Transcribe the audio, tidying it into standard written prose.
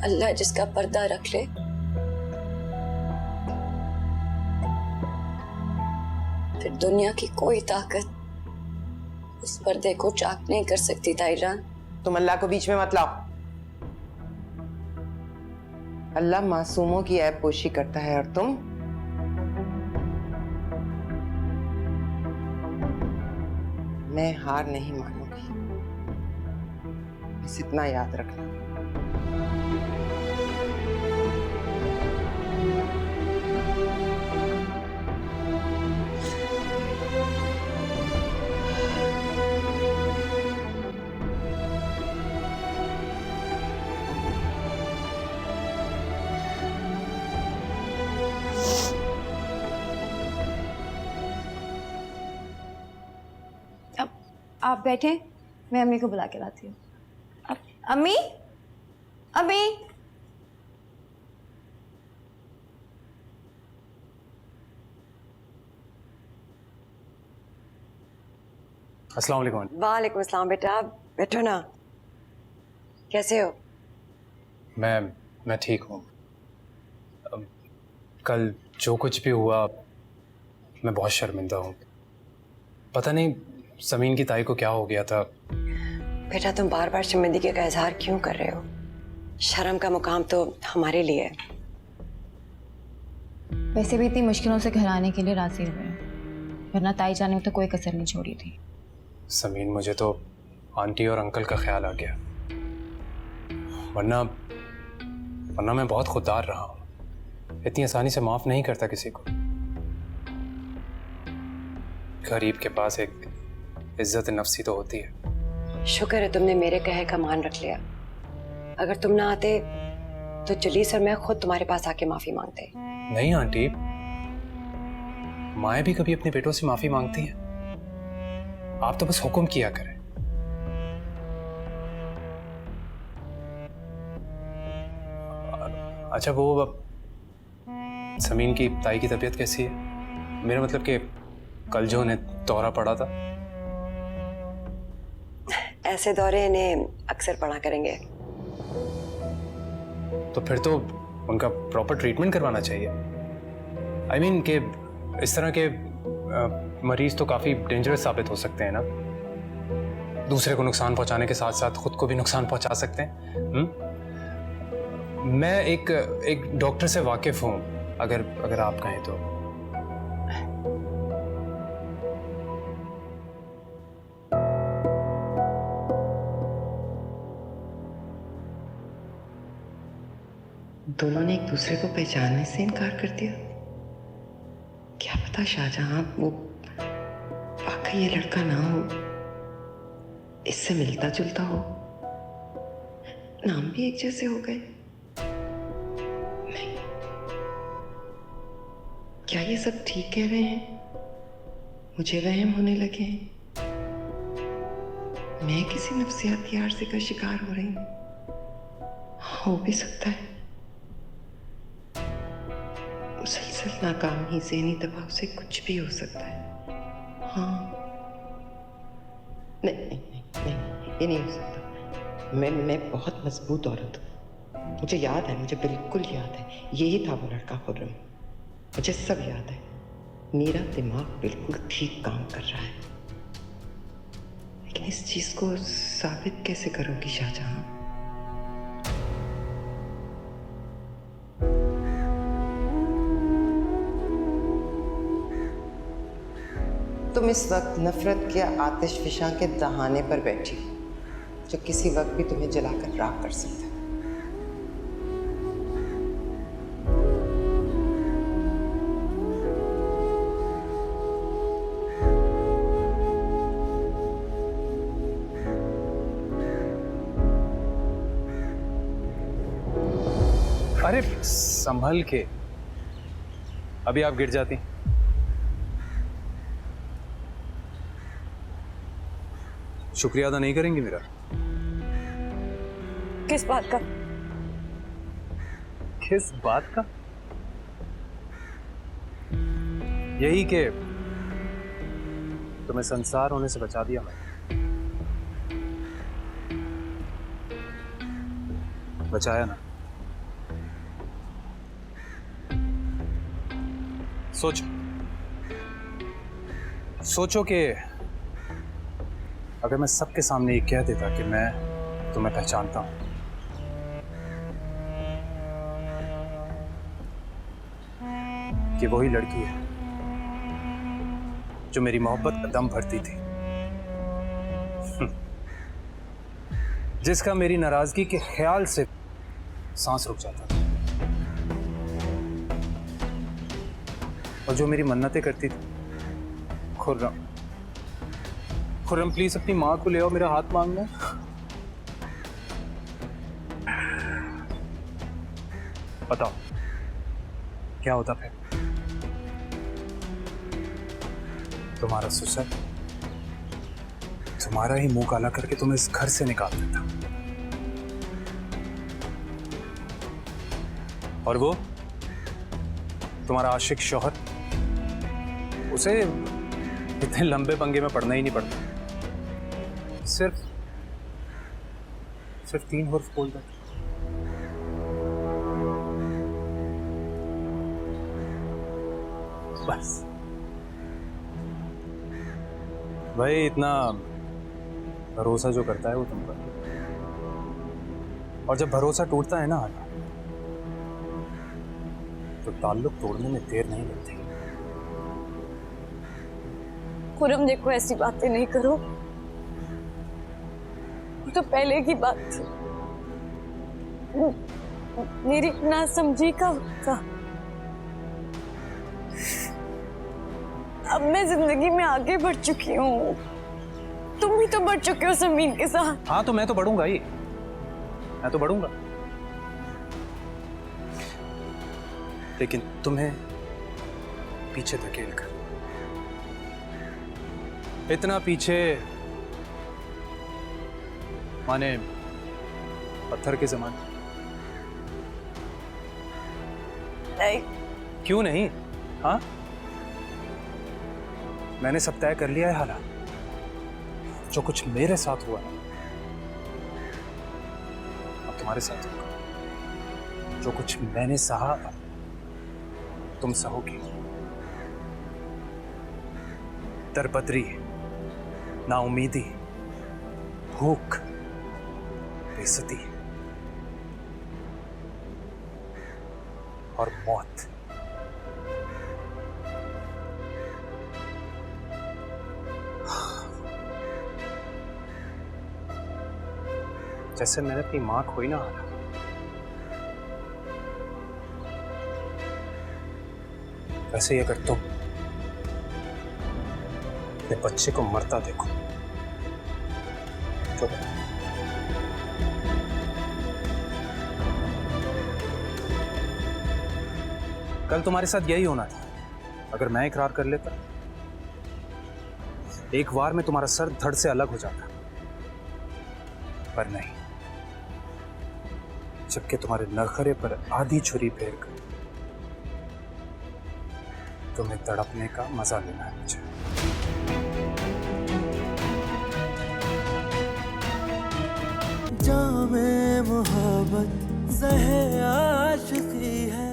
अल्लाह जिसका पर्दा रख ले, फिर दुनिया की कोई ताकत उस पर्दे को चाक नहीं कर सकती। ताईजान, तुम अल्लाह को बीच में मत लाओ। अल्लाह मासूमों की ऐबपोशी करता है और तुम मैं हार नहीं मानूंगी, बस इतना याद रखना। आप बैठे, मैं अम्मी को बुला के लाती हूँ। अम्मी, अम्मी। अस्सलाम वालेकुम। वालेकुम अस्सलाम। बेटा आप बैठो ना, कैसे हो? मैं ठीक हूँ। कल जो कुछ भी हुआ मैं बहुत शर्मिंदा हूँ। पता नहीं समीन की ताई को क्या हो गया था। बेटा तुम बार बार शर्मिंदगी का इजहार क्यों कर रहे हो? शर्म का मुकाम तो हमारे लिए है। वैसे भी इतनी मुश्किलों से घर आने के लिए राजी हुए, वरना ताई जान ने तो कोई कसर नहीं छोड़ी थी। समीन, मुझे तो आंटी और अंकल का ख्याल आ गया, वरना मैं बहुत खुददार रहा हूँ। इतनी आसानी से माफ नहीं करता किसी को। गरीब के पास एक इज्जत नफ्सी तो होती है। शुक्र है तुमने मेरे कहे का मान रख लिया। अगर तुम ना आते तो जलीस और मैं खुद तुम्हारे पास आके माफी मांगते। नहीं आंटी, माएँ भी कभी अपने बेटों से माफी मांगती हैं। आप तो बस हुक्म किया करें। अच्छा, वो समीन की ताई की तबीयत कैसी है? मेरा मतलब कि कल जो उन्हें दौरा पड़ा था। ऐसे दौरे इन्हें अक्सर पड़ा करेंगे। तो फिर तो उनका प्रॉपर ट्रीटमेंट करवाना चाहिए। I mean कि इस तरह के मरीज तो काफी डेंजरस साबित हो सकते हैं ना। दूसरे को नुकसान पहुंचाने के साथ साथ खुद को भी नुकसान पहुंचा सकते हैं। मैं एक डॉक्टर से वाकिफ हूं, अगर आप कहें तो। दोनों ने एक दूसरे को पहचानने से इनकार कर दिया। क्या पता शाहजहां वो वाकई ये लड़का ना हो, इससे मिलता जुलता हो, नाम भी एक जैसे हो गए। नहीं, क्या ये सब ठीक कह रहे हैं? मुझे वहम होने लगे हैं। मैं किसी नफ्सियाती आर्ज़ी का शिकार हो रही हूं। हो भी सकता है। मुसलसल नाकामी, ज़हनी दबाव से कुछ भी हो सकता है। हाँ, नहीं, ये नहीं हो सकता। मैं बहुत मजबूत औरत हूँ। मुझे याद है, मुझे बिल्कुल याद है, यही था वो लड़का खुर्रम। मुझे सब याद है। मेरा दिमाग बिल्कुल ठीक काम कर रहा है। लेकिन इस चीज को साबित कैसे करोगी शाहजहां? तुम इस वक्त नफरत के आतिश फिशां के दहाने पर बैठी, जो किसी वक्त भी तुम्हें जलाकर राख कर सकता है। अरे संभल के, अभी आप गिर जाती। शुक्रिया अदा नहीं करेंगी मेरा? किस बात का? किस बात का? यही कि तुम्हें संसार होने से बचा दिया मैंने। बचाया ना? सोचो कि अगर मैं सबके सामने ये कह देता कि मैं तुम्हें पहचानता हूं, कि वही लड़की है जो मेरी मोहब्बत का दम भरती थी, जिसका मेरी नाराजगी के ख्याल से सांस रुक जाता था, और जो मेरी मन्नतें करती थी, खुर्रम खुर्रम प्लीज अपनी माँ को ले आओ मेरा हाथ मांगना। बताओ क्या होता फिर? तुम्हारा ससुर तुम्हारा ही मुंह काला करके तुम्हें इस घर से निकाल देता, और वो तुम्हारा आशिक शौहर, उसे इतने लंबे पंगे में पड़ना ही नहीं पड़ता, सिर्फ 3 हुर्फ बोल देता। बस भाई, इतना भरोसा जो करता है वो तुम पर, और जब भरोसा टूटता है ना तो ताल्लुक तोड़ने में देर नहीं लगती। खुर्रम देखो, ऐसी बातें नहीं करो, तो पहले की बात थी, मेरी नासमझी का वक्त था। अब मैं जिंदगी में आगे बढ़ चुकी हूँ, तुम भी तो बढ़ चुके हो समीन के साथ। हाँ तो मैं तो बढ़ूंगा ही, मैं तो बढ़ूंगा, लेकिन तुम्हें पीछे धकेल कर, इतना पीछे माने पत्थर के जमाने। नहीं। क्यों नहीं? हाँ, मैंने सब तय कर लिया है हालात, जो कुछ मेरे साथ हुआ है अब तुम्हारे साथ होगा, जो कुछ मैंने सहा तुम सहोगी। दरबदरी, नाउमीदी, भूख, बेइज्जती और मौत, जैसे मैंने अपनी मां खोई ना, वैसे ही अगर तुम अपने बच्चे को मरता देखो तो कल तुम्हारे साथ यही होना था। अगर मैं इकरार कर लेता, एक बार में तुम्हारा सर धड़ से अलग हो जाता, पर नहीं, जबकि तुम्हारे नखरे पर आधी छुरी फेर कर तुम्हें तड़पने का मजा लेना है मुझे। जामे मोहब्बत ज़हे आशिकी है।